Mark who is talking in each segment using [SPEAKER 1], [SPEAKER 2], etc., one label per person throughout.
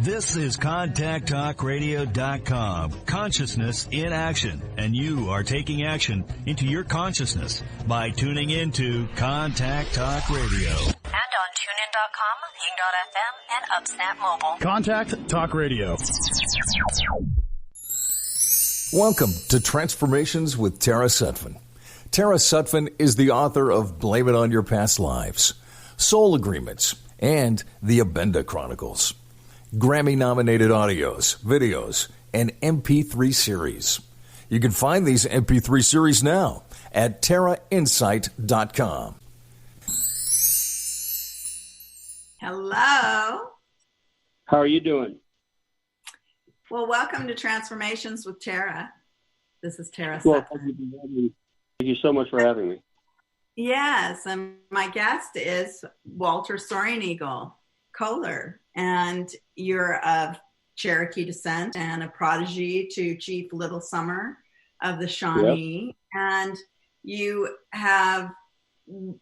[SPEAKER 1] This is ContactTalkRadio.com. Consciousness in action. And you are taking action into your consciousness by tuning into Contact Talk Radio.
[SPEAKER 2] And on TuneIn.com, Ying.fm, and UpSnap Mobile.
[SPEAKER 3] Contact Talk Radio.
[SPEAKER 4] Welcome to Transformations with Tara Sutphin. Tara Sutphin is the author of Blame It on Your Past Lives, Soul Agreements, and the Abenda Chronicles. Grammy-nominated audios, videos, and MP3 series. You can find these MP3 series now at TaraInsight.com.
[SPEAKER 5] Hello.
[SPEAKER 6] How are you doing?
[SPEAKER 5] Well, welcome to Transformations with Tara. This is Tara
[SPEAKER 6] Well,
[SPEAKER 5] Sutphin.
[SPEAKER 6] thank you so much for having me.
[SPEAKER 5] Yes, and my guest is Walter Soaring Eagle Koehler, and you're of Cherokee descent and a prodigy to Chief Little Summer of the Shawnee,
[SPEAKER 6] Yep.
[SPEAKER 5] and you have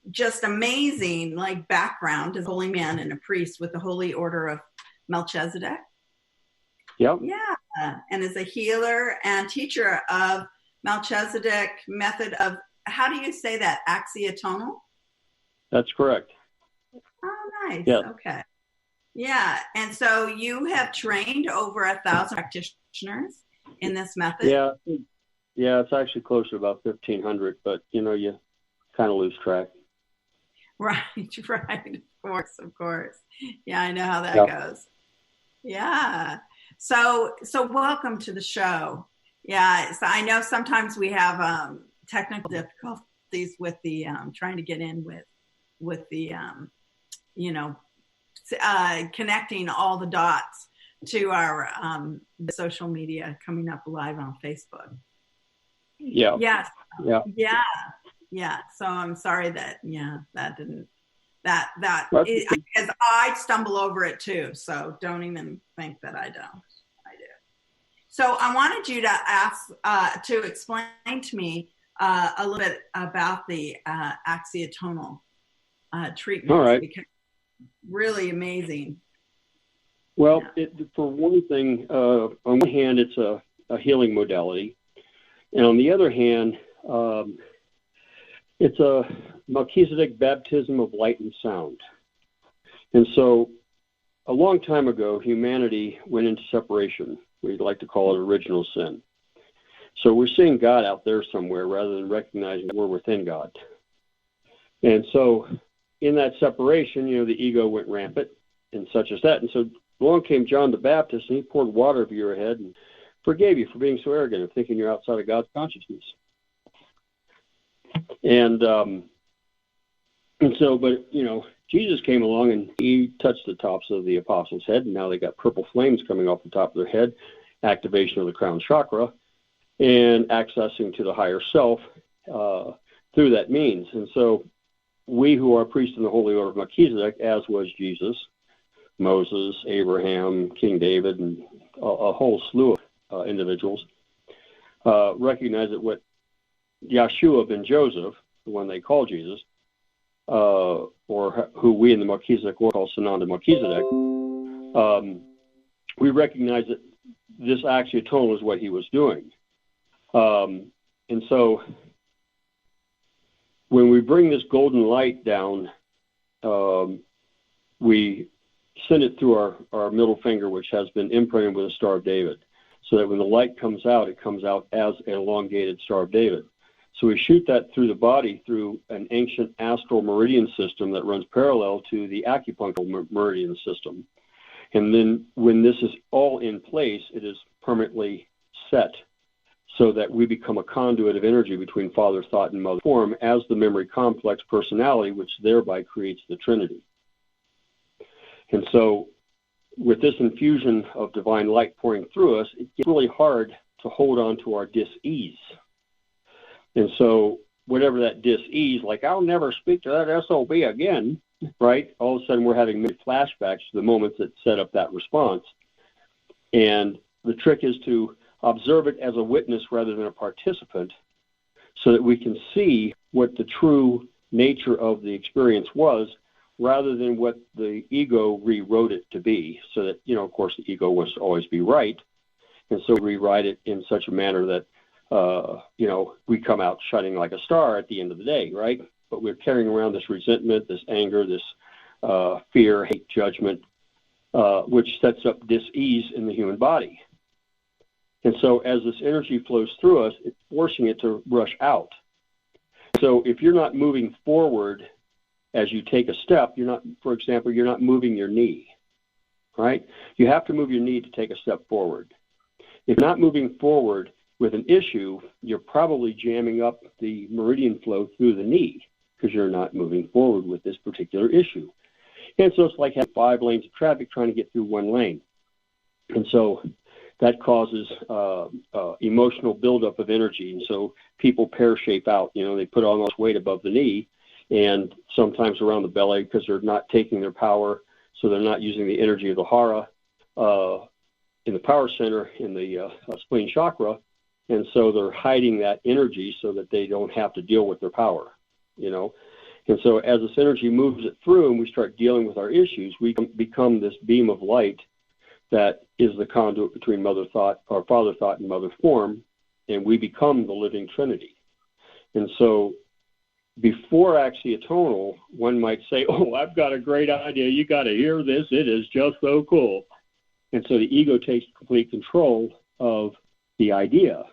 [SPEAKER 5] just amazing background as a holy man and a priest with the Holy Order of Melchizedek.
[SPEAKER 6] Yep.
[SPEAKER 5] Yeah, and as a healer and teacher of Melchizedek method of, how do you say that, Axiatonal?
[SPEAKER 6] That's correct.
[SPEAKER 5] Oh, nice.
[SPEAKER 6] Yeah.
[SPEAKER 5] Okay. Yeah, and so you have trained over 1,000 practitioners in this method?
[SPEAKER 6] Yeah, it's actually closer to about 1,500, but, you kind of lose track.
[SPEAKER 5] Right, of course. Yeah, I know how that goes. Yeah. So welcome to the show. Yeah, so I know sometimes we have technical difficulties with the trying to get in with the connecting all the dots to our the social media coming up live on Facebook.
[SPEAKER 6] Yeah.
[SPEAKER 5] Yes.
[SPEAKER 6] Yeah.
[SPEAKER 5] So I'm sorry that didn't because I stumble over it too. So don't even think that I don't. I do. So I wanted you to ask to explain to me a little bit about the Axiatonal treatment.
[SPEAKER 6] All right.
[SPEAKER 5] Because really amazing.
[SPEAKER 6] Well, for one thing, on one hand, it's a healing modality. And on the other hand, it's a Melchizedek baptism of light and sound. And so a long time ago, humanity went into separation. We'd like to call it original sin. So we're seeing God out there somewhere rather than recognizing that we're within God. And so in that separation, the ego went rampant and such as that. And so along came John the Baptist, and he poured water over your head and forgave you for being so arrogant and thinking you're outside of God's consciousness. And so, but, Jesus came along and he touched the tops of the apostles' head, and now they got purple flames coming off the top of their head, activation of the crown chakra, and accessing to the higher self through that means. And so we who are priests in the Holy Order of Melchizedek, as was Jesus, Moses, Abraham, King David, and a whole slew of individuals, recognize that what Yeshua ben Joseph, the one they call Jesus, or who we in the Melchizedek Order call Sedona Melchizedek, we recognize that this Axiatonal is what he was doing. And so when we bring this golden light down, we send it through our middle finger, which has been imprinted with a Star of David, so that when the light comes out, it comes out as an elongated Star of David. So we shoot that through the body through an ancient astral meridian system that runs parallel to the acupuncture meridian system. And then when this is all in place, it is permanently set so that we become a conduit of energy between Father, Thought, and Mother Form as the memory complex personality, which thereby creates the Trinity. And so with this infusion of divine light pouring through us, it gets really hard to hold on to our dis-ease. And so whatever that dis-ease, like I'll never speak to that SOB again, right? All of a sudden we're having many flashbacks to the moments that set up that response. And the trick is to observe it as a witness rather than a participant so that we can see what the true nature of the experience was rather than what the ego rewrote it to be, so that, of course, the ego wants to always be right. And so we rewrite it in such a manner that, we come out shining like a star at the end of the day, right? But we're carrying around this resentment, this anger, this fear, hate, judgment, which sets up dis-ease in the human body. And so as this energy flows through us, it's forcing it to rush out. So if you're not moving forward as you take a step, you're not moving your knee, right? You have to move your knee to take a step forward. If you're not moving forward with an issue, you're probably jamming up the meridian flow through the knee because you're not moving forward with this particular issue. And so it's like having 5 lanes of traffic trying to get through 1 lane. And so that causes emotional buildup of energy. And so people pear-shape out. They put all this weight above the knee and sometimes around the belly because they're not taking their power, so they're not using the energy of the hara in the power center in the spleen chakra. And so they're hiding that energy so that they don't have to deal with their power, And so as this energy moves it through and we start dealing with our issues, we become this beam of light that is the conduit between mother thought, or father thought, and mother form, and we become the living trinity. And so before Axiatonal, one might say, oh, I've got a great idea. You got to hear this. It is just so cool. And so the ego takes complete control of the idea.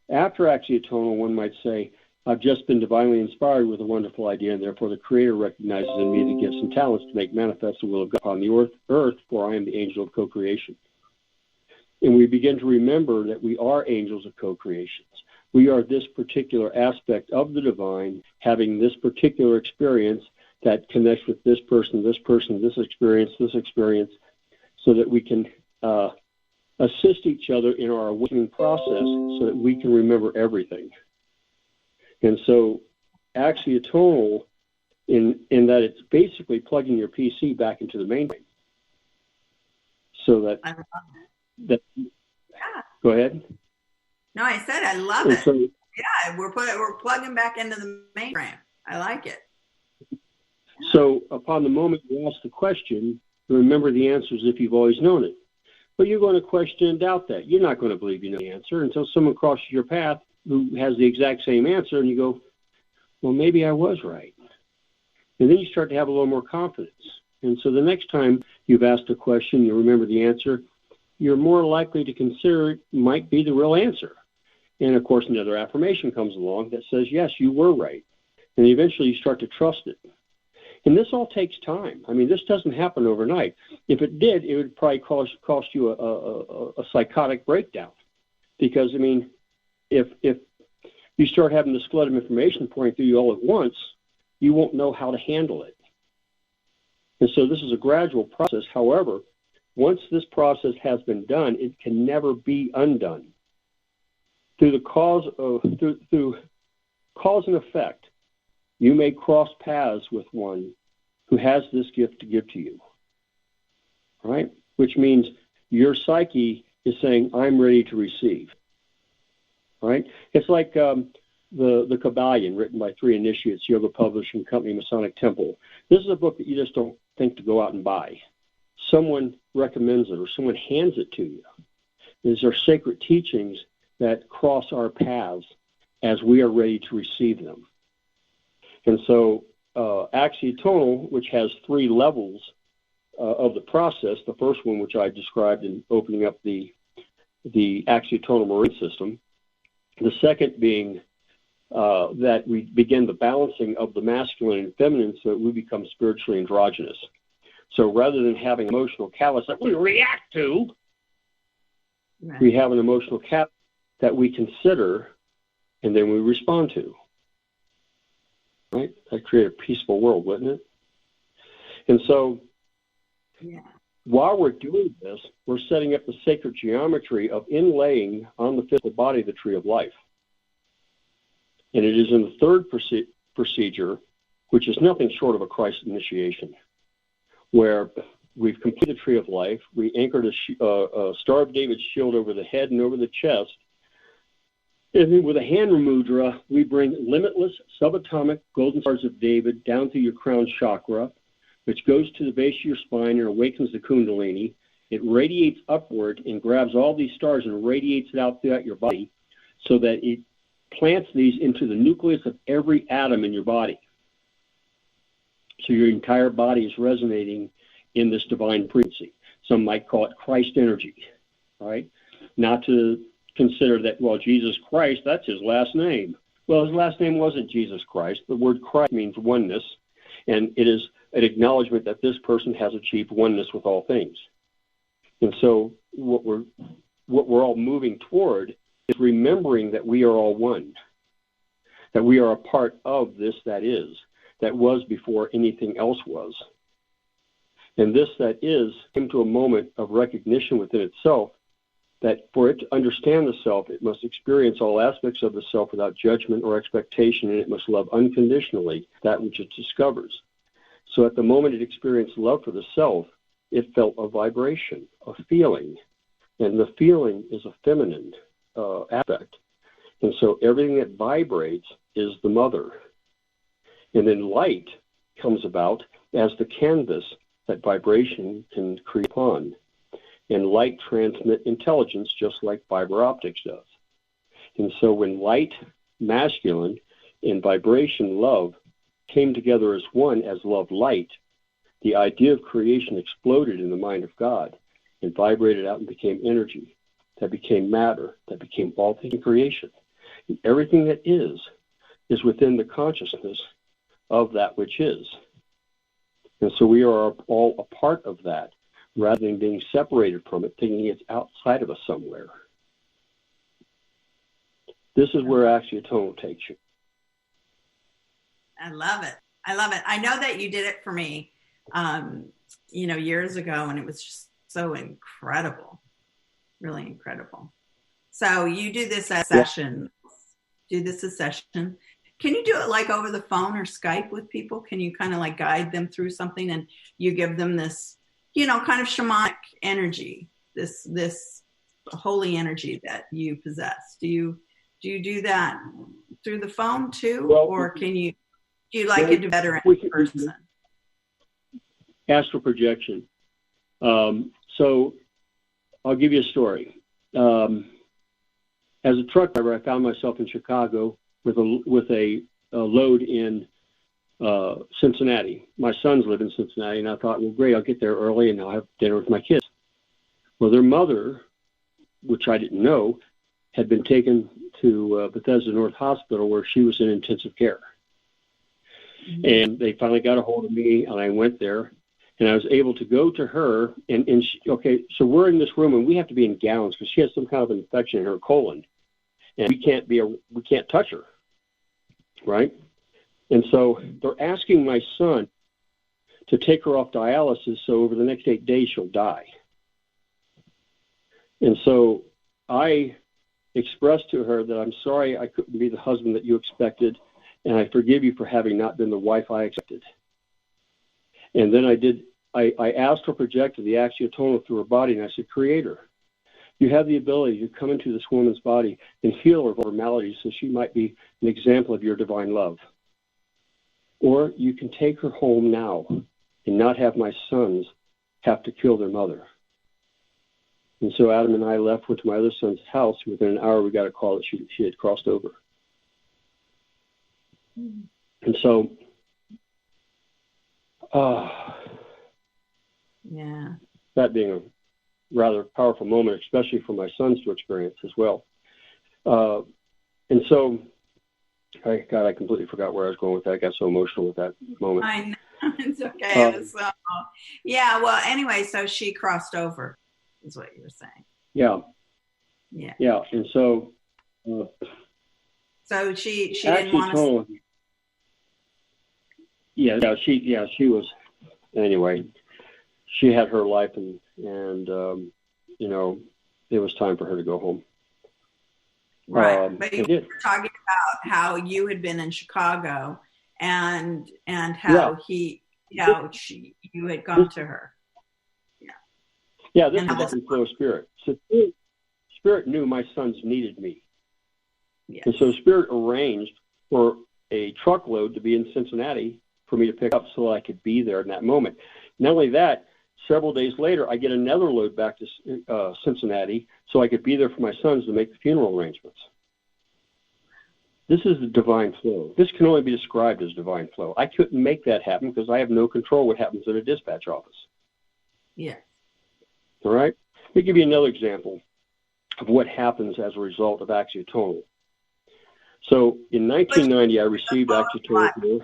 [SPEAKER 6] After Axiatonal, one might say, I've just been divinely inspired with a wonderful idea, and therefore the Creator recognizes in me the gifts and talents to make manifest the will of God on the earth, for I am the angel of co-creation. And we begin to remember that we are angels of co-creations. We are this particular aspect of the divine, having this particular experience that connects with this person, this experience, so that we can assist each other in our awakening process so that we can remember everything. And so Axiatonal, in that it's basically plugging your PC back into the mainframe. So that,
[SPEAKER 5] I love
[SPEAKER 6] that
[SPEAKER 5] yeah.
[SPEAKER 6] Go ahead.
[SPEAKER 5] No, I said I love
[SPEAKER 6] And
[SPEAKER 5] it.
[SPEAKER 6] so,
[SPEAKER 5] Yeah, we're plugging back into the mainframe. I like it.
[SPEAKER 6] So upon the moment you ask the question, remember the answer as if you've always known it. But you're going to question and doubt that. You're not going to believe you know the answer until someone crosses your path who has the exact same answer, and you go, well, maybe I was right. And then you start to have a little more confidence. And so the next time you've asked a question, you remember the answer, you're more likely to consider it might be the real answer. And, of course, another affirmation comes along that says, yes, you were right. And eventually you start to trust it. And this all takes time. I mean, this doesn't happen overnight. If it did, it would probably cost you a psychotic breakdown. Because, I mean, if you start having this flood of information pouring through you all at once, you won't know how to handle it. And so this is a gradual process. However, once this process has been done, it can never be undone. Through cause and effect, you may cross paths with one who has this gift to give to you, right? Which means your psyche is saying, I'm ready to receive, right? It's like the Kabbalion, written by 3 initiates, Yoga Publishing Company, Masonic Temple. This is a book that you just don't think to go out and buy. Someone recommends it or someone hands it to you. These are sacred teachings that cross our paths as we are ready to receive them. And so Axiatonal, which has 3 levels of the process, the first one, which I described in opening up the Axiatonal marine system, the second being that we begin the balancing of the masculine and feminine so that we become spiritually androgynous. So rather than having emotional callus that we react to, right, we have an emotional callus that we consider and then we respond to. Right? That'd create a peaceful world, wouldn't it? And so while we're doing this, we're setting up the sacred geometry of inlaying on the physical body the tree of life. And it is in the third procedure, which is nothing short of a Christ initiation, where we've completed the tree of life, we anchored a Star of David shield over the head and over the chest, and then with a hand mudra, we bring limitless subatomic golden stars of David down through your crown chakra, which goes to the base of your spine and awakens the Kundalini. It radiates upward and grabs all these stars and radiates it out throughout your body so that it plants these into the nucleus of every atom in your body. So your entire body is resonating in this divine frequency. Some might call it Christ energy, right? Not to consider that, well, Jesus Christ, that's his last name. Well, his last name wasn't Jesus Christ. The word Christ means oneness, and it is an acknowledgement that this person has achieved oneness with all things. And so what we're all moving toward is remembering that we are all one, that we are a part of this that is, that was before anything else was. And this that is came to a moment of recognition within itself that for it to understand the self, it must experience all aspects of the self without judgment or expectation, and it must love unconditionally that which it discovers. So at the moment it experienced love for the self, it felt a vibration, a feeling. And the feeling is a feminine aspect. And so everything that vibrates is the mother. And then light comes about as the canvas that vibration can create upon. And light transmits intelligence just like fiber optics does. And so when light, masculine, and vibration, love, came together as one, as love light, the idea of creation exploded in the mind of God and vibrated out and became energy, that became matter, that became all things in creation. And everything that is within the consciousness of that which is. And so we are all a part of that, rather than being separated from it, thinking it's outside of us somewhere. This is where Axiatonal takes you.
[SPEAKER 5] I love it. I love it. I know that you did it for me, years ago, and it was just so incredible, really incredible. So you do this as session. Do this as session. Can you do it like over the phone or Skype with people? Can you kind of like guide them through something and you give them this, kind of shamanic energy, this holy energy that you possess? Do you do that through the phone too?
[SPEAKER 6] Well,
[SPEAKER 5] or do you like it better in person?
[SPEAKER 6] Astral projection. So I'll give you a story. As a truck driver, I found myself in Chicago with a load in Cincinnati. My sons live in Cincinnati, and I thought, well, great, I'll get there early and I'll have dinner with my kids. Well, their mother, which I didn't know, had been taken to Bethesda North Hospital where she was in intensive care. Mm-hmm. And they finally got a hold of me, and I went there, and I was able to go to her. And so we're in this room, and we have to be in gowns because she has some kind of infection in her colon, and we can't touch her, right? And so they're asking my son to take her off dialysis, so over the next 8 days she'll die. And so I expressed to her that I'm sorry I couldn't be the husband that you expected, and I forgive you for having not been the wife I expected. And then I asked her projected the Axiatonal through her body, and I said, Creator, you have the ability to come into this woman's body and heal her of her maladies so she might be an example of your divine love. Or you can take her home now and not have my sons have to kill their mother. And so Adam and I left, went to my other son's house. Within an hour, we got a call that she had crossed over. Mm. And so, that being a rather powerful moment, especially for my sons to experience as well. And so, I completely forgot where I was going with that. I got so emotional with that moment.
[SPEAKER 5] I know. It's okay. Well, anyway, so she crossed over, is what you were saying.
[SPEAKER 6] Yeah. And so.
[SPEAKER 5] So she didn't want to.
[SPEAKER 6] She was. Anyway, she had her life, and it was time for her to go home.
[SPEAKER 5] Right, but you were talking about how you had been in Chicago, and how you had gone to her.
[SPEAKER 6] Yeah, this is the flow of spirit. So spirit knew my sons needed me. Yes. And so spirit arranged for a truckload to be in Cincinnati for me to pick up so that I could be there in that moment. Not only that, several days later, I get another load back to Cincinnati so I could be there for my sons to make the funeral arrangements. This is the divine flow. This can only be described as divine flow. I couldn't make that happen because I have no control what happens in a dispatch office.
[SPEAKER 5] Yeah.
[SPEAKER 6] All right? Let me give you another example of what happens as a result of Axiatonal. So in 1990, I received Axiatonal.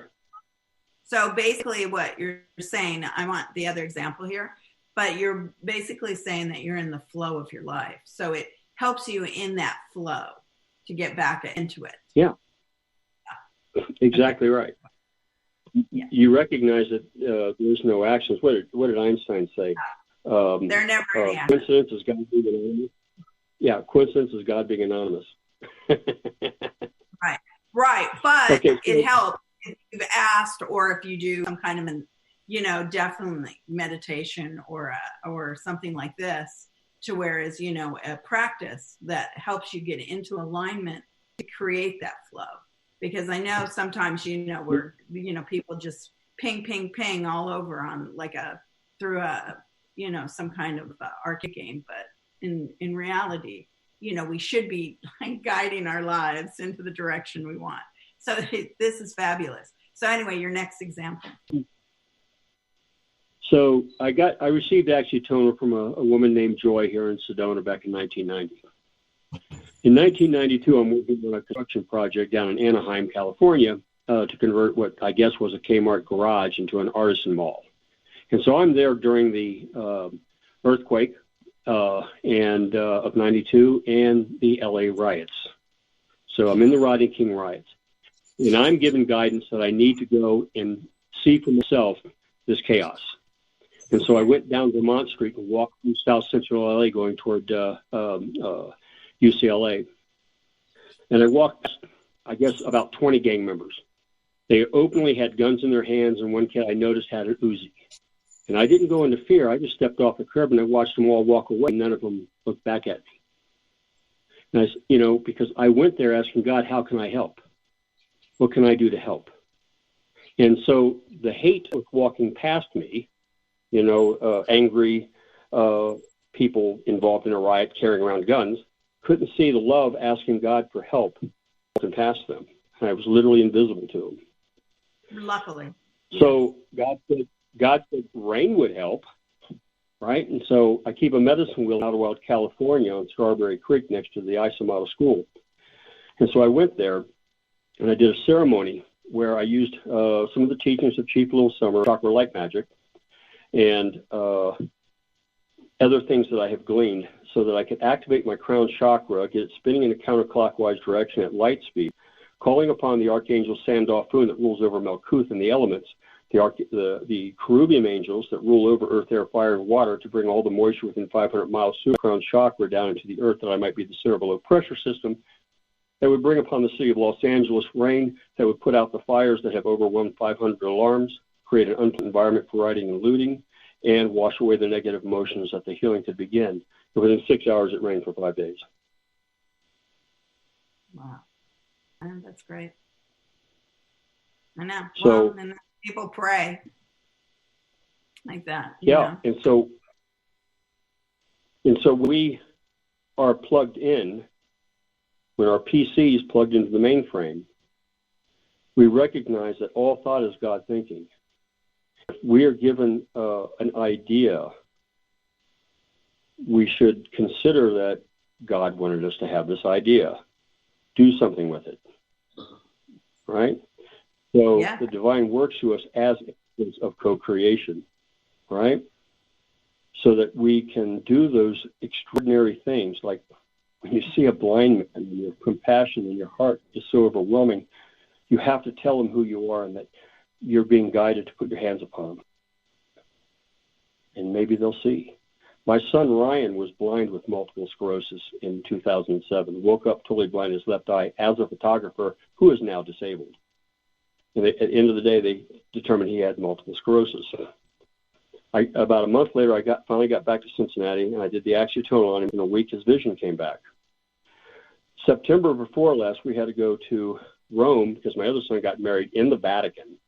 [SPEAKER 5] So basically what you're saying, I want the other example here, but you're basically saying that you're in the flow of your life. So it helps you in that flow to get back into it.
[SPEAKER 6] Yeah. Exactly right. Yeah. You recognize that there's no actions. What did Einstein say?
[SPEAKER 5] They're never
[SPEAKER 6] coincidence is God being anonymous. Yeah, coincidence is God being anonymous.
[SPEAKER 5] Right. But okay, it helps if you've asked, or if you do some kind of, definitely meditation or something like this, to whereas, a practice that helps you get into alignment to create that flow. Because I know sometimes, we're, people just ping all over on through some kind of arcade game. But in reality, we should be guiding our lives into the direction we want. So this is fabulous. So anyway, your next example.
[SPEAKER 6] So I received Axiatonal from a woman named Joy here in Sedona back in 1990. In 1992, I'm working on a construction project down in Anaheim, California, to convert what I guess was a Kmart garage into an artisan mall. And so I'm there during the earthquake of 92 and the LA riots. So I'm in the Rodney King riots. And I'm given guidance that I need to go and see for myself this chaos. And so I went down Vermont Street and walked through South Central LA going toward UCLA. And I walked, I guess, about 20 gang members. They openly had guns in their hands, and one kid I noticed had an Uzi. And I didn't go into fear. I just stepped off the curb and I watched them all walk away, and none of them looked back at me. And because I went there asking God, how can I help? What can I do to help? And so the hate was walking past me, angry people involved in a riot carrying around guns, couldn't see the love asking God for help and past them. And I was literally invisible to them.
[SPEAKER 5] Luckily.
[SPEAKER 6] So God said rain would help, right? And so I keep a medicine wheel out of California on Strawberry Creek next to the ISA Model School. And so I went there and I did a ceremony where I used some of the teachings of Chief Little Summer, chakra light magic, and other things that I have gleaned so that I could activate my crown chakra, get it spinning in a counterclockwise direction at light speed, calling upon the Archangel Sandalphon that rules over Malkuth and the elements, the Cherubium angels that rule over earth, air, fire, and water to bring all the moisture within 500 miles through the crown chakra down into the earth that I might be the center below pressure system that would bring upon the city of Los Angeles rain that would put out the fires that have overwhelmed 500 alarms, create an unpleasant environment for rioting and looting, and wash away the negative emotions that the healing could begin. And within 6 hours, it rained for 5 days.
[SPEAKER 5] Wow. That's great. I know.
[SPEAKER 6] So,
[SPEAKER 5] and people pray like that.
[SPEAKER 6] Yeah. And so we are plugged in. When our PC is plugged into the mainframe, we recognize that all thought is God thinking. If we are given an idea, we should consider that God wanted us to have this idea. Do something with it. Right? So the divine works to us as agents of co-creation. Right? So that we can do those extraordinary things like when you see a blind man and your compassion in your heart is so overwhelming, you have to tell him who you are and that you're being guided to put your hands upon him. And maybe they'll see. My son Ryan was blind with multiple sclerosis in 2007, woke up totally blind in his left eye as a photographer who is now disabled. And at the end of the day, they determined he had multiple sclerosis. About a month later, I finally got back to Cincinnati, and I did the Axiatonal on him. In a week, his vision came back. September before last, we had to go to Rome because my other son got married in the Vatican.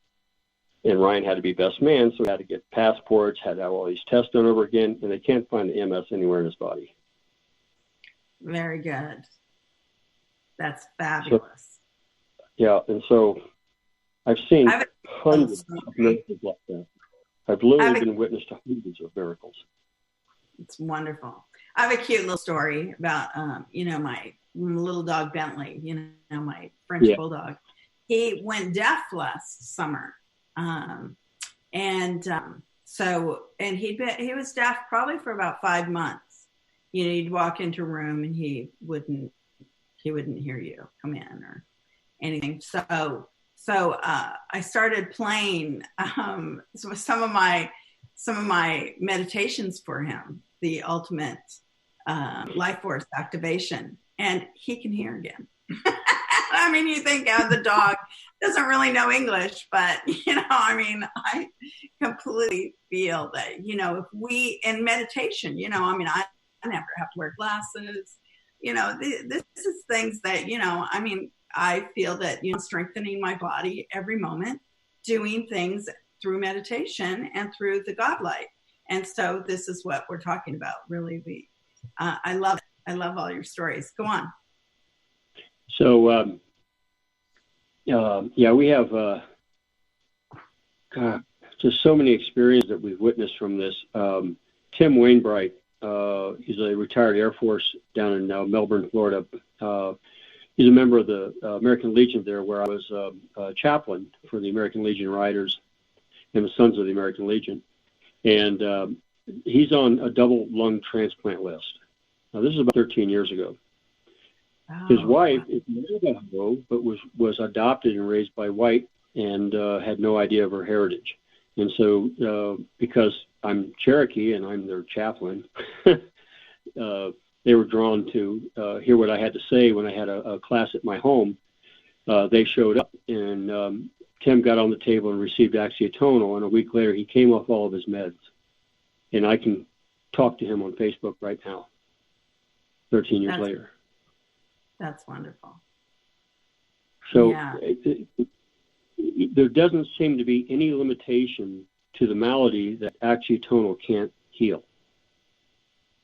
[SPEAKER 6] And Ryan had to be best man, so he had to get passports, had to have all these tests done over again, and they can't find the MS anywhere in his body.
[SPEAKER 5] Very good. That's fabulous.
[SPEAKER 6] And so I've seen hundreds of miracles like that. I've literally been witness to hundreds of miracles.
[SPEAKER 5] It's wonderful. I have a cute little story about, my little dog Bentley, my French bulldog. He went deaf last summer. He was deaf probably for about 5 months. You'd walk into a room and he wouldn't hear you come in or anything. So I started playing some of my meditations for him, the ultimate life force activation, and he can hear again. I mean, you think the dog doesn't really know English, but I completely feel that if we in meditation, I never have to wear glasses. This is things that I feel that strengthening my body every moment, doing things through meditation and through the God light. And so this is what we're talking about. Really, I love it. I love all your stories. Go on.
[SPEAKER 6] So, we have just so many experiences that we've witnessed from this. Tim Wainwright, he's a retired Air Force down in Melbourne, Florida. He's a member of the American Legion there, where I was a chaplain for the American Legion Riders and the Sons of the American Legion. And he's on a double lung transplant list. Now, this is about 13 years ago. Oh. His wife is Navajo, but was adopted and raised by white and had no idea of her heritage. And so because I'm Cherokee and I'm their chaplain, they were drawn to hear what I had to say when I had a class at my home. They showed up, and Tim got on the table and received Axiatonal, and a week later he came off all of his meds. And I can talk to him on Facebook right now, 13 years later.
[SPEAKER 5] That's wonderful.
[SPEAKER 6] So there doesn't seem to be any limitation to the malady that Axiatonal can't heal,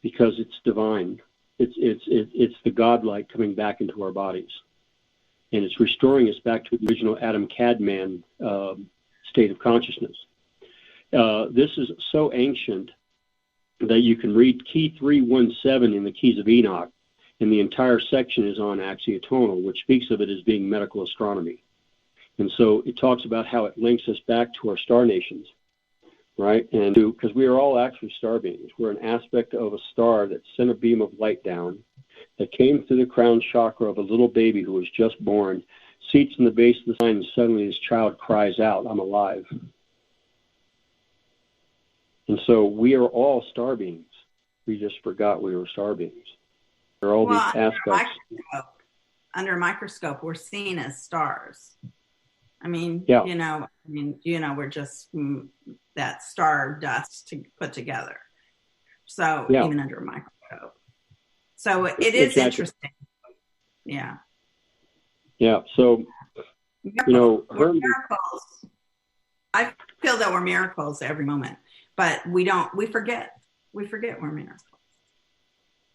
[SPEAKER 6] because it's divine. It's the godlight coming back into our bodies, and it's restoring us back to the original Adam Cadman state of consciousness. This is so ancient that you can read Key 317 in the Keys of Enoch, and the entire section is on Axiatonal, which speaks of it as being medical astronomy. And so it talks about how it links us back to our star nations, right? And because we are all actually star beings. We're an aspect of a star that sent a beam of light down, that came through the crown chakra of a little baby who was just born, seats in the base of the spine, and suddenly his child cries out, "I'm alive." And so we are all star beings. We just forgot we were star beings. There are all these aspects.
[SPEAKER 5] Under a microscope, we're seen as stars. I mean, we're just that star dust put together. So even under a microscope. So it is interesting. Yeah.
[SPEAKER 6] Yeah. So,
[SPEAKER 5] we're miracles. I feel that we're miracles every moment, but we forget we're miracles.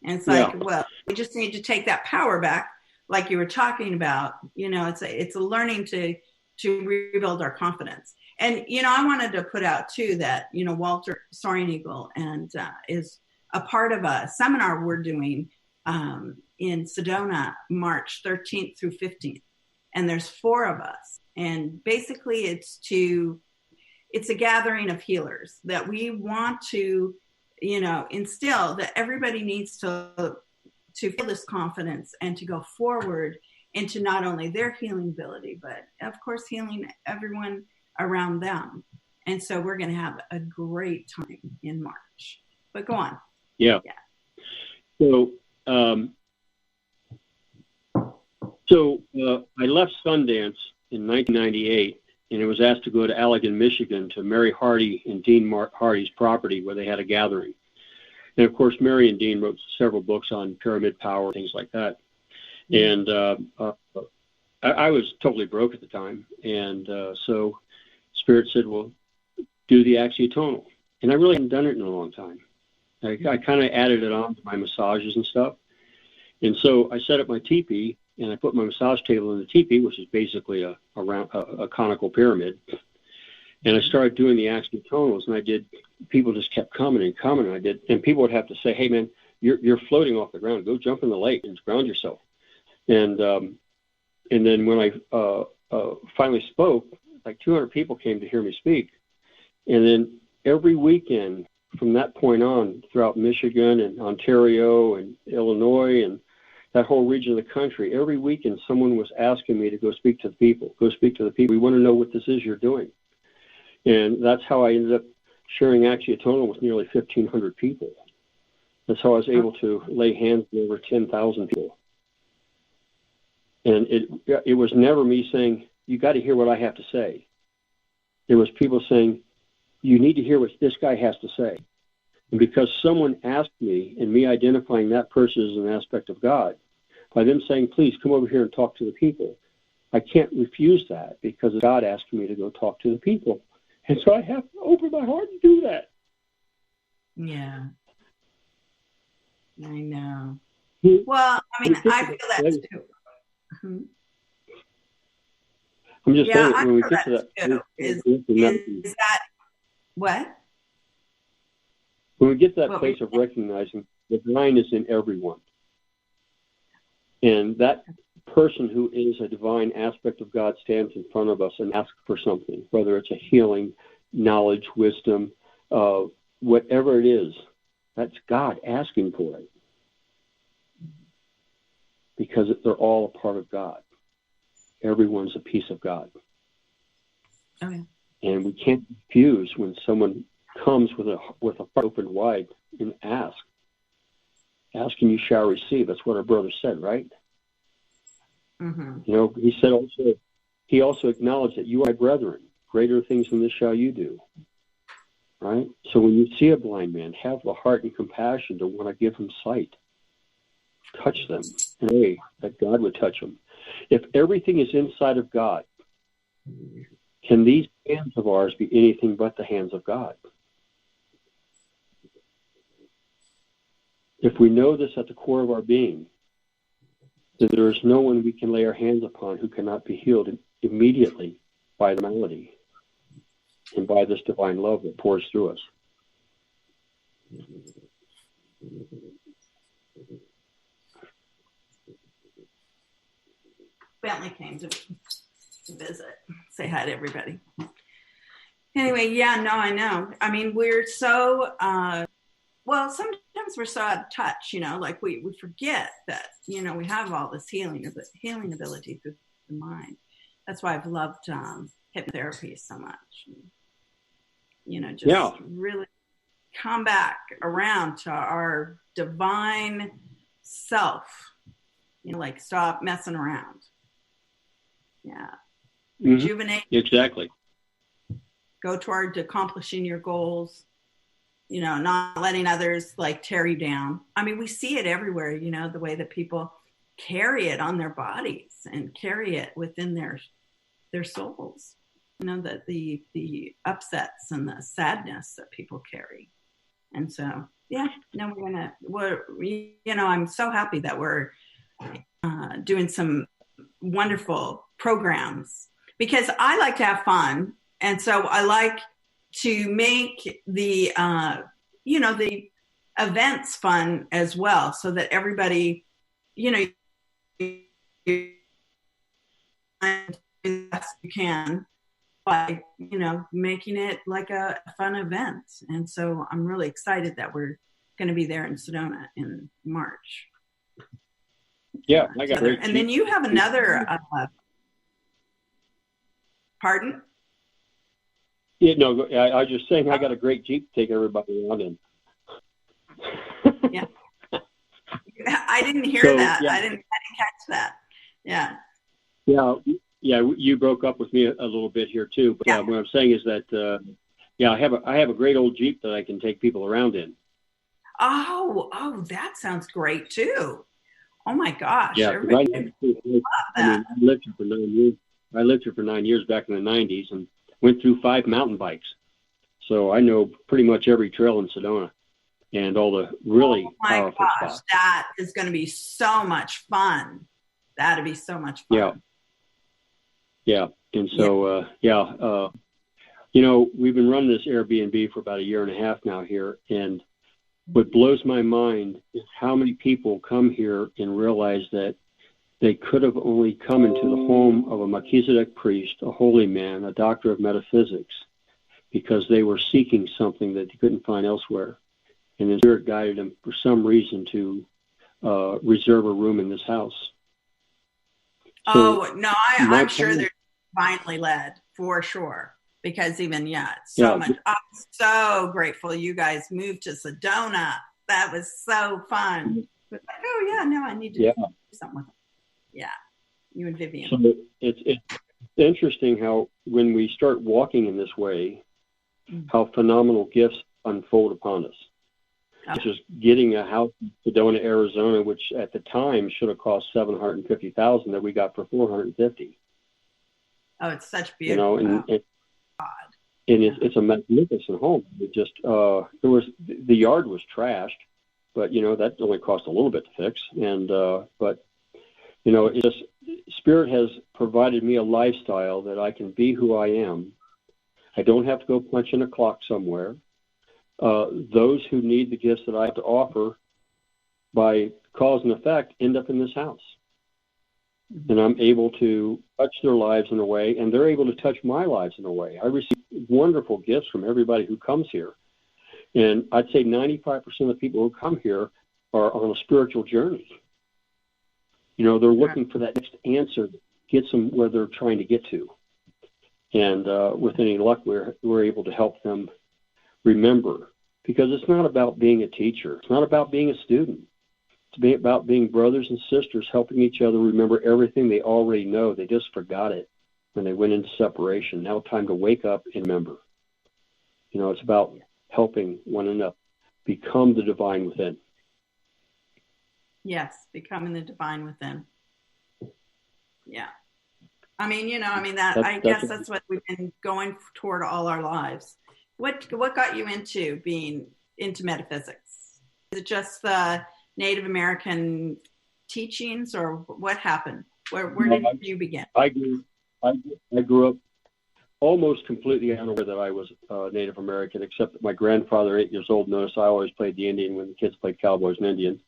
[SPEAKER 5] And it's like, well, we just need to take that power back, like you were talking about. It's a learning to rebuild our confidence. And I wanted to put out too that Walter Soaring Eagle and is a part of a seminar we're doing in Sedona, March 13th through 15th, and there's 4 of us. And basically, it's a gathering of healers that we want to instill, that everybody needs to feel this confidence and to go forward into not only their healing ability, but of course healing everyone around them. And so we're going to have a great time in March. But go on.
[SPEAKER 6] Yeah. So I left Sundance in 1998, and I was asked to go to Allegan, Michigan, to Mary Hardy and Dean Hardy's property, where they had a gathering. And of course, Mary and Dean wrote several books on pyramid power, things like that. And I was totally broke at the time, and so Spirit said, well, do the Axiatonal. And I really hadn't done it in a long time. I kind of added it on to my massages and stuff. And so I set up my teepee, and I put my massage table in the teepee, which is basically a conical pyramid. And I started doing the Axiatonals, and people just kept coming and coming. And people would have to say, hey, man, you're floating off the ground. Go jump in the lake and ground yourself. And then when I finally spoke, like 200 people came to hear me speak. And then every weekend from that point on, throughout Michigan and Ontario and Illinois and that whole region of the country, every weekend someone was asking me to go speak to the people. Go speak to the people. We want to know what this is you're doing. And that's how I ended up sharing Axiatonal with nearly 1,500 people. That's how I was able to lay hands on over 10,000 people. And it was never me saying, you got to hear what I have to say. It was people saying, you need to hear what this guy has to say. And because someone asked me, and me identifying that person as an aspect of God, by them saying, please come over here and talk to the people, I can't refuse that because God asked me to go talk to the people. And so I have to open my heart and do that.
[SPEAKER 5] Yeah. I know. Well, I mean, I feel that too.
[SPEAKER 6] I'm just saying, when we get to that,
[SPEAKER 5] is that what?
[SPEAKER 6] When we get to that place of recognizing the divine is in everyone, and that person who is a divine aspect of God stands in front of us and asks for something, whether it's a healing, knowledge, wisdom, whatever it is, that's God asking for it. Because they're all a part of God. Everyone's a piece of God.
[SPEAKER 5] Okay.
[SPEAKER 6] And we can't refuse when someone comes with a heart open wide and ask. Ask and you shall receive. That's what our brother said, right?
[SPEAKER 5] Mm-hmm.
[SPEAKER 6] You know, he also acknowledged that you are my brethren. Greater things than this shall you do. Right? So when you see a blind man, have the heart and compassion to want to give him sight. Touch them and pray that God would touch them. If everything is inside of God, can these hands of ours be anything but the hands of God? If we know this at the core of our being, that there is no one we can lay our hands upon who cannot be healed immediately by the malady and by this divine love that pours through us.
[SPEAKER 5] Bentley came to visit. Say hi to everybody. Anyway, yeah, no, I know. I mean, we're so, well, sometimes we're so out of touch, you know, like we forget that, you know, we have all this healing ability through the mind. That's why I've loved hypnotherapy so much. You know, just really come back around to our divine self, you know, like stop messing around. Yeah. Rejuvenate.
[SPEAKER 6] Exactly.
[SPEAKER 5] Go toward accomplishing your goals, you know, not letting others like tear you down. I mean, we see it everywhere, you know, the way that people carry it on their bodies and carry it within their souls, you know, the upsets and the sadness that people carry. And so, yeah, no, you know, I'm so happy that we're doing some wonderful programs because I like to have fun. And so I like to make the, you know, the events fun as well so that everybody, you know, you can by, you know, making it like a fun event. And so I'm really excited that we're going to be there in Sedona in March.
[SPEAKER 6] Yeah, I got it.
[SPEAKER 5] And then you have another, pardon?
[SPEAKER 6] Yeah, no, I was just saying I got a great Jeep to take everybody around in.
[SPEAKER 5] Yeah. I didn't hear that. Yeah. I didn't catch that. Yeah. Yeah,
[SPEAKER 6] you broke up with me a little bit here too. But what I'm saying is that, I have a great old Jeep that I can take people around in.
[SPEAKER 5] Oh, that sounds great too. Oh my gosh.
[SPEAKER 6] Yeah,
[SPEAKER 5] I love that.
[SPEAKER 6] I lived here for 9 years. I lived here for 9 years back in the 90s, and went through 5 mountain bikes. So I know pretty much every trail in Sedona and all the really powerful spots.
[SPEAKER 5] That is going to be so much fun. That'd be so much fun.
[SPEAKER 6] Yeah. And so, you know, we've been running this Airbnb for about 1.5 years now here. And what blows my mind is how many people come here and realize that they could have only come into the home of a Melchizedek priest, a holy man, a doctor of metaphysics, because they were seeking something that they couldn't find elsewhere. And the Spirit guided them for some reason to reserve a room in this house. So
[SPEAKER 5] I'm sure they're divinely led, for sure. Because much. I'm so grateful you guys moved to Sedona. That was so fun. But I need to do something with it. Yeah, you and Vivian.
[SPEAKER 6] So it's interesting how when we start walking in this way, how phenomenal gifts unfold upon us. Just getting a house in Sedona, Arizona, which at the time should have cost $750,000, that we got for $450,000.
[SPEAKER 5] Oh, it's such beautiful.
[SPEAKER 6] You know, and it's a magnificent home. It just the yard was trashed, but you know that only cost a little bit to fix. And but you know, it's just Spirit has provided me a lifestyle that I can be who I am. I don't have to go punch in a clock somewhere. Those who need the gifts that I have to offer by cause and effect end up in this house. And I'm able to touch their lives in a way, and they're able to touch my lives in a way. I receive wonderful gifts from everybody who comes here. And I'd say 95% of the people who come here are on a spiritual journey. You know, they're looking for that next answer that gets them where they're trying to get to. And with any luck, we're able to help them remember. Because it's not about being a teacher. It's not about being a student. It's about being brothers and sisters, helping each other remember everything they already know. They just forgot it when they went into separation. Now time to wake up and remember. You know, it's about helping one another become the divine within.
[SPEAKER 5] Yes, becoming the divine within. Yeah. I guess that's what we've been going toward all our lives. What got you into metaphysics? Is it just the Native American teachings, or what happened? Where did you begin?
[SPEAKER 6] I grew up almost completely unaware that I was Native American, except that my grandfather, 8 years old, noticed I always played the Indian when the kids played cowboys and Indians.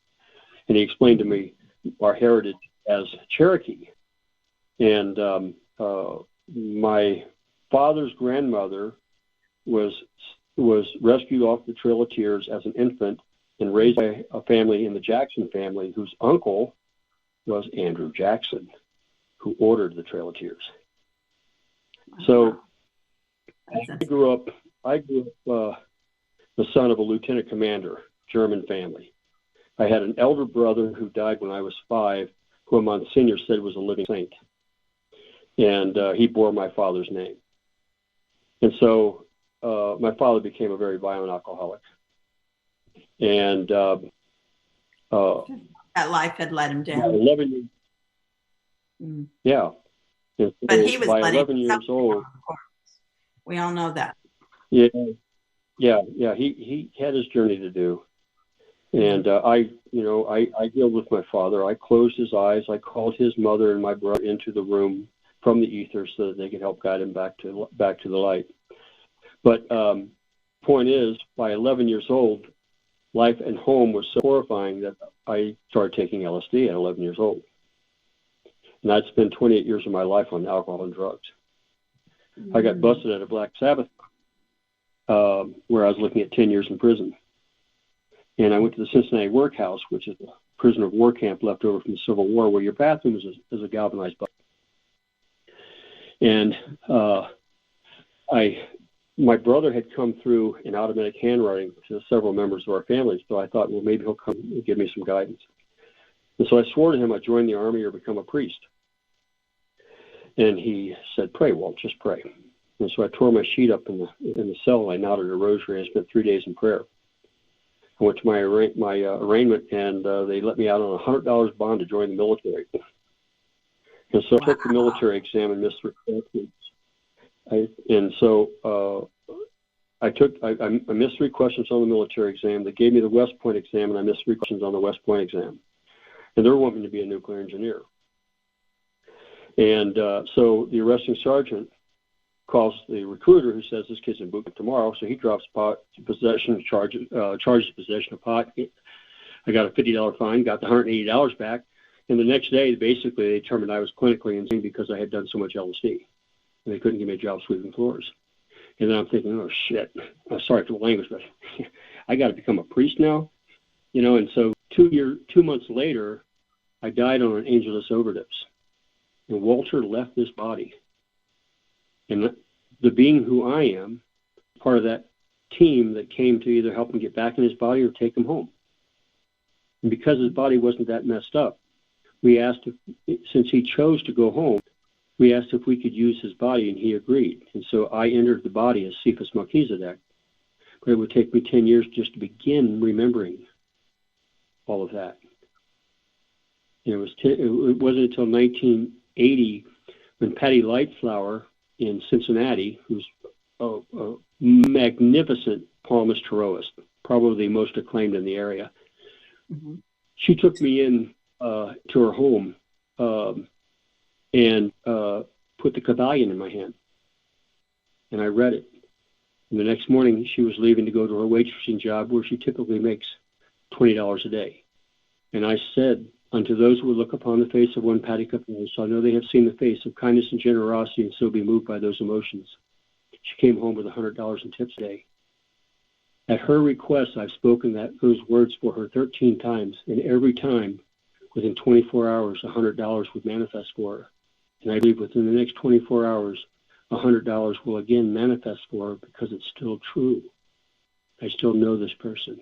[SPEAKER 6] And he explained to me our heritage as Cherokee. And my father's grandmother was rescued off the Trail of Tears as an infant and raised by a family in the Jackson family whose uncle was Andrew Jackson, who ordered the Trail of Tears. Wow. So I grew up the son of a lieutenant commander, German family. I had an elder brother who died when I was 5, who a Monsignor said was a living saint. And he bore my father's name. And so my father became a very violent alcoholic. And
[SPEAKER 5] that life had let him down.
[SPEAKER 6] 11 years, yeah. And
[SPEAKER 5] but he was
[SPEAKER 6] by 11 years old.
[SPEAKER 5] We all know that.
[SPEAKER 6] Yeah. He had his journey to do. And I dealt with my father. I closed his eyes. I called his mother and my brother into the room from the ether so that they could help guide him back to the light. But point is, by 11 years old, life and home was so horrifying that I started taking LSD at 11 years old. And I'd spent 28 years of my life on alcohol and drugs. I got busted at a Black Sabbath where I was looking at 10 years in prison. And I went to the Cincinnati Workhouse, which is a prisoner of war camp left over from the Civil War, where your bathroom is a galvanized bucket. And my brother had come through in automatic handwriting to several members of our family, so I thought, well, maybe he'll come and give me some guidance. And so I swore to him I'd join the army or become a priest. And he said, pray, Walt, just pray. And so I tore my sheet up in the cell, and I knotted a rosary, and I spent 3 days in prayer. I went to my arraignment, and they let me out on a $100 bond to join the military. And so I took the military exam and missed 3 assessments. I missed 3 questions on the military exam. They gave me the West Point exam, and I missed 3 questions on the West Point exam. And they're wanting me to be a nuclear engineer. And so the arresting sergeant calls the recruiter, who says this kid's in boot camp tomorrow. So he drops pot possession charges possession of pot. I got a $50 fine, got the $180 back. And the next day, basically, they determined I was clinically insane because I had done so much LSD. And they couldn't give me a job sweeping floors. And then I'm thinking, oh, shit. I'm sorry for the language, but I got to become a priest now. And so 2 months later, I died on an angelus overdose. And Walter left this body. And the being who I am, part of that team that came to either help him get back in his body or take him home. And because his body wasn't that messed up, we asked since he chose to go home, we asked if we could use his body, and he agreed. And so I entered the body as Cephas Melchizedek. But it would take me 10 years just to begin remembering all of that. And it wasn't until 1980 when Patty Lightflower in Cincinnati, who's a magnificent palmist taroist, probably the most acclaimed in the area, she took me in to her home and put the Kabbalion in my hand. And I read it. And the next morning, she was leaving to go to her waitressing job where she typically makes $20 a day. And I said, unto those who would look upon the face of one Patty Kabbalion, so I know they have seen the face of kindness and generosity and so be moved by those emotions. She came home with $100 in tips a day. At her request, I've spoken those words for her 13 times, and every time, within 24 hours, $100 would manifest for her. And I believe within the next 24 hours, $100 will again manifest for her because it's still true. I still know this person,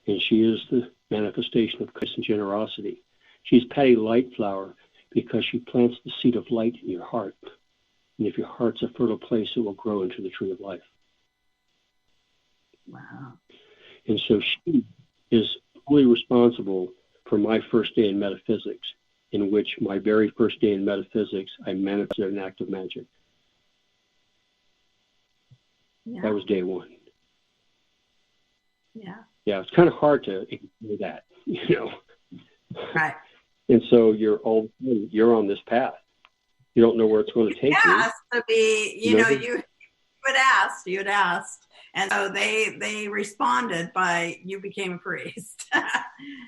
[SPEAKER 6] and she is the manifestation of Christ and generosity. She's Patty Lightflower because she plants the seed of light in your heart. And if your heart's a fertile place, it will grow into the tree of life.
[SPEAKER 5] Wow.
[SPEAKER 6] And so she is fully responsible for my first day in metaphysics, in which my very first day in metaphysics, I manifested an act of magic.
[SPEAKER 5] Yeah.
[SPEAKER 6] That was day one.
[SPEAKER 5] Yeah.
[SPEAKER 6] Yeah, it's kind of hard to ignore that,
[SPEAKER 5] Right.
[SPEAKER 6] And so you're on this path. You don't know where it's going to take you.
[SPEAKER 5] Has to be, you had asked. And so they responded by, you became a priest.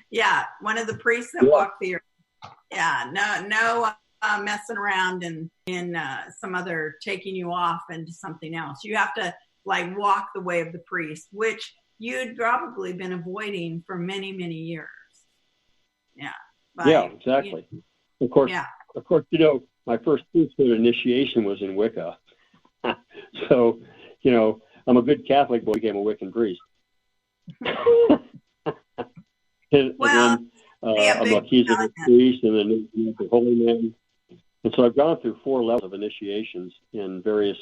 [SPEAKER 5] Yeah, one of the priests that walked the earth. Yeah, no messing around in some other taking you off into something else. You have to walk the way of the priest, which you'd probably been avoiding for many, many years. Yeah.
[SPEAKER 6] Yeah, exactly. Of course, my first priesthood initiation was in Wicca. So, I'm a good Catholic, but I became a Wiccan priest. and then a Melchizedek priest, and then the Holy Man. And so I've gone through 4 levels of initiations in various,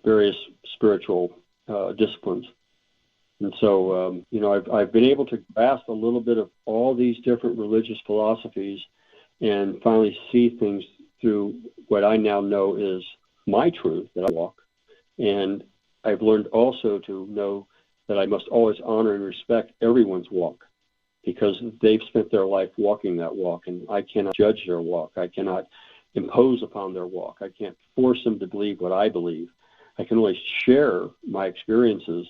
[SPEAKER 6] various spiritual disciplines. And so, I've been able to grasp a little bit of all these different religious philosophies and finally see things through what I now know is my truth that I walk. And I've learned also to know that I must always honor and respect everyone's walk because they've spent their life walking that walk, and I cannot judge their walk. I cannot impose upon their walk. I can't force them to believe what I believe. I can only share my experiences,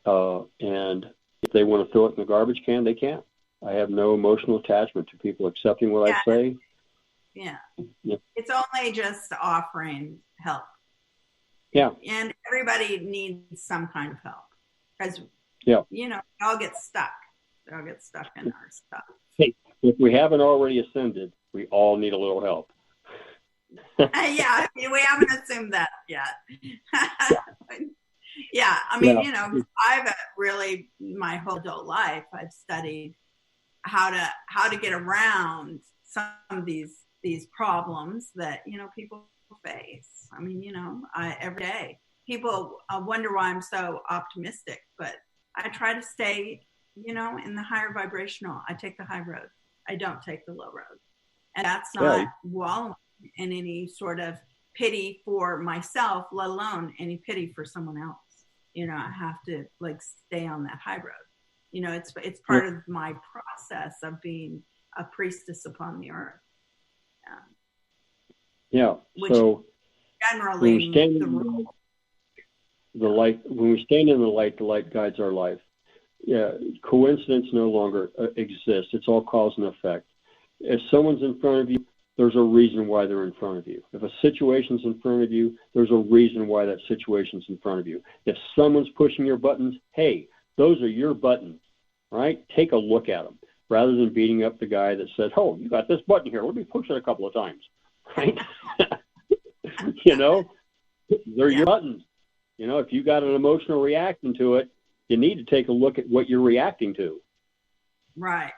[SPEAKER 6] and if they want to throw it in the garbage can, they can. I have no emotional attachment to people accepting what I say.
[SPEAKER 5] Yeah. It's only just offering help.
[SPEAKER 6] Yeah.
[SPEAKER 5] And everybody needs some kind of help because, we all get stuck. We all get stuck in our stuff.
[SPEAKER 6] Hey, if we haven't already ascended, we all need a little help.
[SPEAKER 5] Yeah, we haven't assumed that yet. Yeah, I've really, my whole adult life, I've studied how to get around some of these problems that, people face. Every day. People wonder why I'm so optimistic, but I try to stay, in the higher vibrational. I take the high road. I don't take the low road. And that's not wallowing. and any sort of pity for myself, let alone any pity for someone else. You know, I have to like stay on that high road. You know, it's part of my process of being a priestess upon the earth.
[SPEAKER 6] Yeah.
[SPEAKER 5] Which
[SPEAKER 6] so
[SPEAKER 5] generally
[SPEAKER 6] when we stand in the light guides our life. Yeah, coincidence no longer exists. It's all cause and effect. If someone's in front of you, there's a reason why they're in front of you. If a situation's in front of you, there's a reason why that situation's in front of you. If someone's pushing your buttons, hey, those are your buttons, right? Take a look at them rather than beating up the guy that said, oh, you got this button here. Let me push it a couple of times, right? You know, they're your buttons. You know, if you got an emotional reaction to it, you need to take a look at what you're reacting to.
[SPEAKER 5] Right.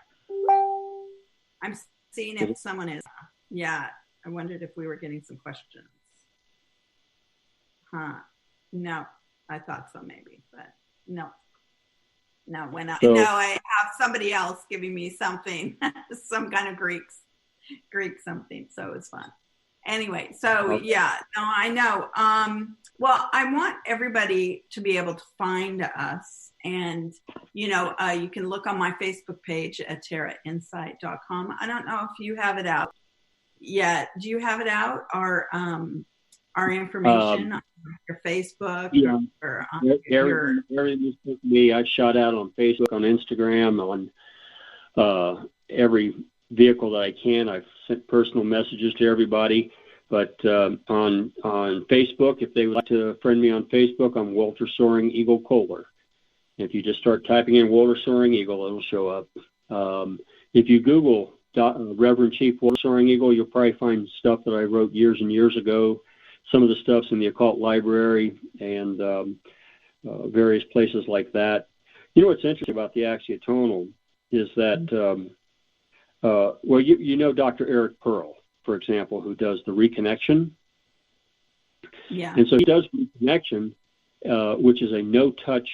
[SPEAKER 5] I'm seeing if someone is. Yeah. I wondered if we were getting some questions. No, I thought so maybe, but no. No, I have somebody else giving me something, some kind of Greek something. So it's fun. Anyway, so yeah, no, I know. Well, I want everybody to be able to find us, and you know, you can look on my Facebook page at terrainsight.com. I don't know if you have it out yet. Do you have it out, or our information on your Facebook?
[SPEAKER 6] Yeah,
[SPEAKER 5] or
[SPEAKER 6] everything is with me. I shot out on Facebook, on Instagram, on every vehicle that I can. I've sent personal messages to everybody, but on Facebook, if they would like to friend me on Facebook, I'm Walter Soaring Eagle Koehler. If you just start typing in Walter Soaring Eagle, it'll show up. If you Google Reverend Chief Walter Soaring Eagle, you'll probably find stuff that I wrote years and years ago. Some of the stuff's in the Occult Library and various places like that. You know what's interesting about the Axiatonal is that well, you know Dr. Eric Pearl, for example, who does the reconnection.
[SPEAKER 5] Yeah.
[SPEAKER 6] And so he does reconnection, which is a no-touch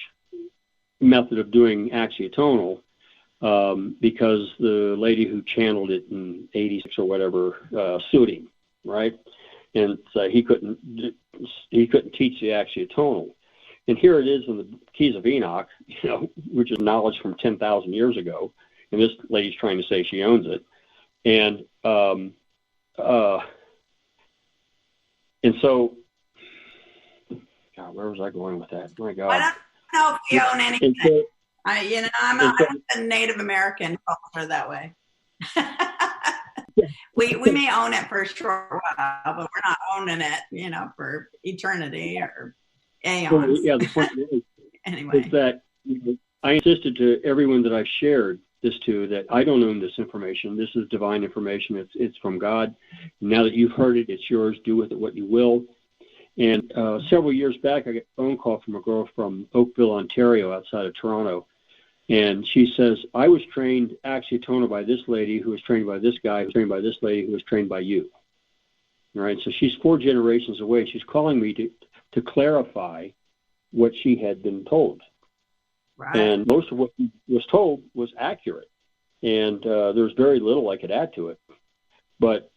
[SPEAKER 6] method of doing Axiatonal, because the lady who channeled it in 86 or whatever sued him, right? And so he couldn't teach the Axiatonal. And here it is in the Keys of Enoch, you know, which is knowledge from 10,000 years ago. And this lady's trying to say she owns it. And so, God, where was I going with that? My God.
[SPEAKER 5] I don't know if we own anything. So, I'm a Native American culture that way. we may own it for a short while, but we're not owning it, you know, for eternity or aeons.
[SPEAKER 6] Yeah, the point
[SPEAKER 5] anyway.
[SPEAKER 6] is that I insisted to everyone that I shared this to that I don't own this information. This is divine information. It's from God. Now that you've heard it, it's yours. Do with it what you will. And several years back, I got a phone call from a girl from Oakville, Ontario, outside of Toronto. And she says, I was trained Axiatonal by this lady who was trained by this guy who was trained by this lady who was trained by you. All right, so she's 4 generations away. She's calling me to clarify what she had been told.
[SPEAKER 5] Right.
[SPEAKER 6] And most of what was told was accurate. And there's very little I could add to it. But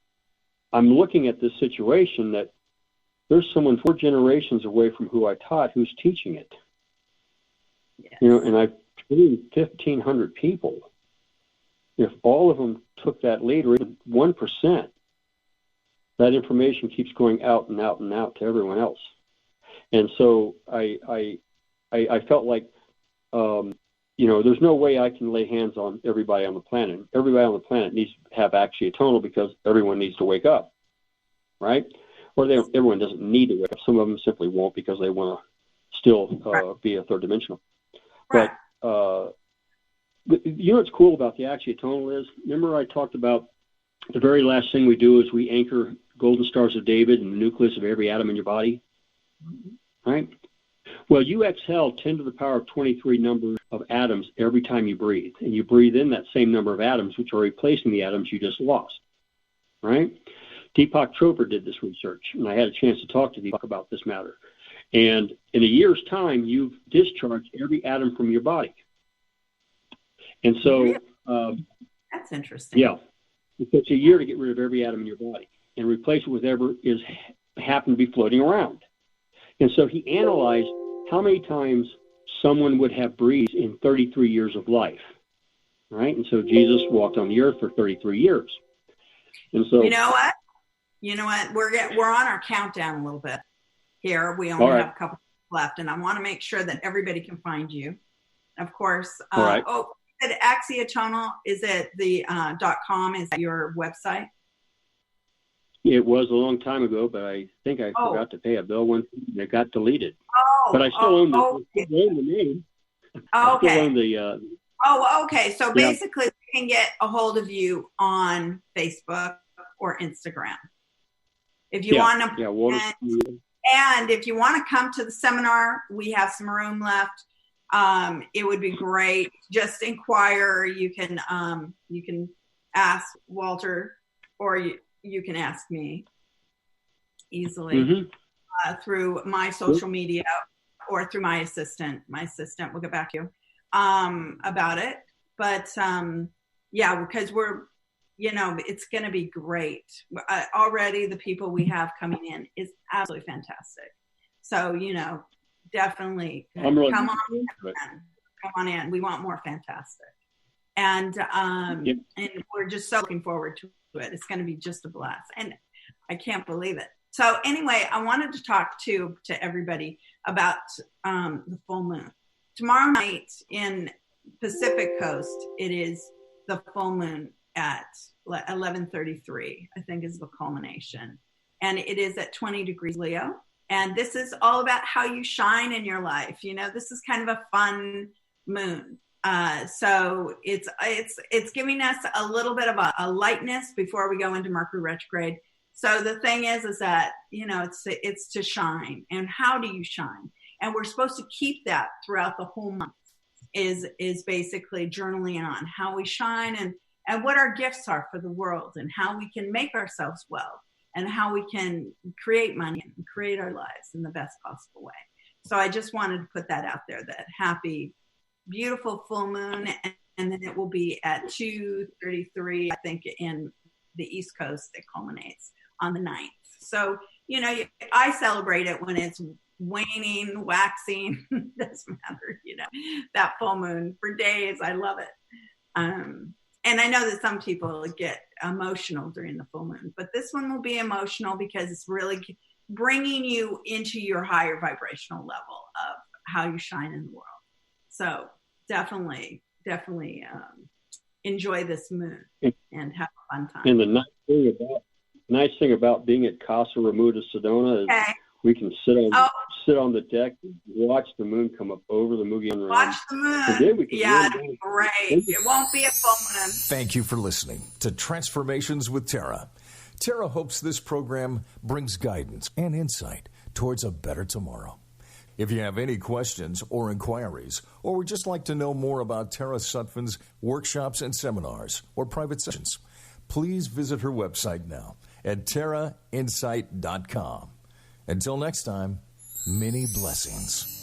[SPEAKER 6] I'm looking at this situation that there's someone 4 generations away from who I taught who's teaching it. Yes. You know, and I've trained 1,500 people. If all of them took that lead, or even 1%, that information keeps going out and out and out to everyone else. And so I felt like, you know, there's no way I can lay hands on everybody on the planet. Everybody on the planet needs to have Axiatonal because everyone needs to wake up, right? Or everyone doesn't need to wake up. Some of them simply won't because they want to still be a third dimensional.
[SPEAKER 5] Right.
[SPEAKER 6] But you know what's cool about the Axiatonal is, remember I talked about the very last thing we do is we anchor golden stars of David in the nucleus of every atom in your body, right? Well, you exhale 10 to the power of 23 number of atoms every time you breathe. And you breathe in that same number of atoms, which are replacing the atoms you just lost, right? Deepak Chopra did this research, and I had a chance to talk to Deepak about this matter. And in a year's time, you've discharged every atom from your body. And so...
[SPEAKER 5] that's interesting.
[SPEAKER 6] Yeah. It takes a year to get rid of every atom in your body. and replace it with whatever is happened to be floating around. And so he analyzed how many times someone would have breathed in 33 years of life, right? And so Jesus walked on the earth for 33 years. And so,
[SPEAKER 5] you know what? We're on our countdown a little bit here. We only have a couple left, and I want to make sure that everybody can find you. Of course. Is it Axiatonal? Is it the .com? Is that your website?
[SPEAKER 6] It was a long time ago, but I think I forgot to pay a bill when it got deleted. But I still own the name. I still own the.
[SPEAKER 5] Okay. So basically, we can get a hold of you on Facebook or Instagram if you want to. And if you want to come to the seminar, we have some room left. It would be great. Just inquire. You can ask Walter, or you can ask me easily through my social media or through my assistant. My assistant will get back to you about it. But because it's going to be great. Already the people we have coming in is absolutely fantastic. So, definitely come on in. We want more fantastic. And we're just so looking forward to it. It's going to be just a blast. And I can't believe it. So anyway, I wanted to talk to everybody about the full moon. Tomorrow night in Pacific Coast, it is the full moon at 11:33, I think is the culmination. And it is at 20 degrees Leo. And this is all about how you shine in your life. This is kind of a fun moon. So it's giving us a little bit of a lightness before we go into Mercury retrograde. So the thing is that, it's to shine. And how do you shine? And we're supposed to keep that throughout the whole month is basically journaling on how we shine and what our gifts are for the world and how we can make ourselves well and how we can create money and create our lives in the best possible way. So I just wanted to put that out there, that happy, beautiful full moon. And then it will be at 2:33, I think, in the East Coast. It culminates on the 9th. So, I celebrate it when it's waning, waxing, doesn't matter, that full moon for days. I love it. And I know that some people get emotional during the full moon, but this one will be emotional because it's really bringing you into your higher vibrational level of how you shine in the world. So definitely enjoy this moon and have a fun time.
[SPEAKER 6] And the nice thing about being at Casa Remuda, Sedona is we can sit on the deck and watch the moon come up over the Mugen Rim.
[SPEAKER 5] Watch the moon. Yeah, great. It won't be a full moon.
[SPEAKER 4] Thank you for listening to Transformations with Tara. Tara hopes this program brings guidance and insight towards a better tomorrow. If you have any questions or inquiries, or would just like to know more about Tara Sutphin's workshops and seminars or private sessions, please visit her website now at tarainsight.com. Until next time, many blessings.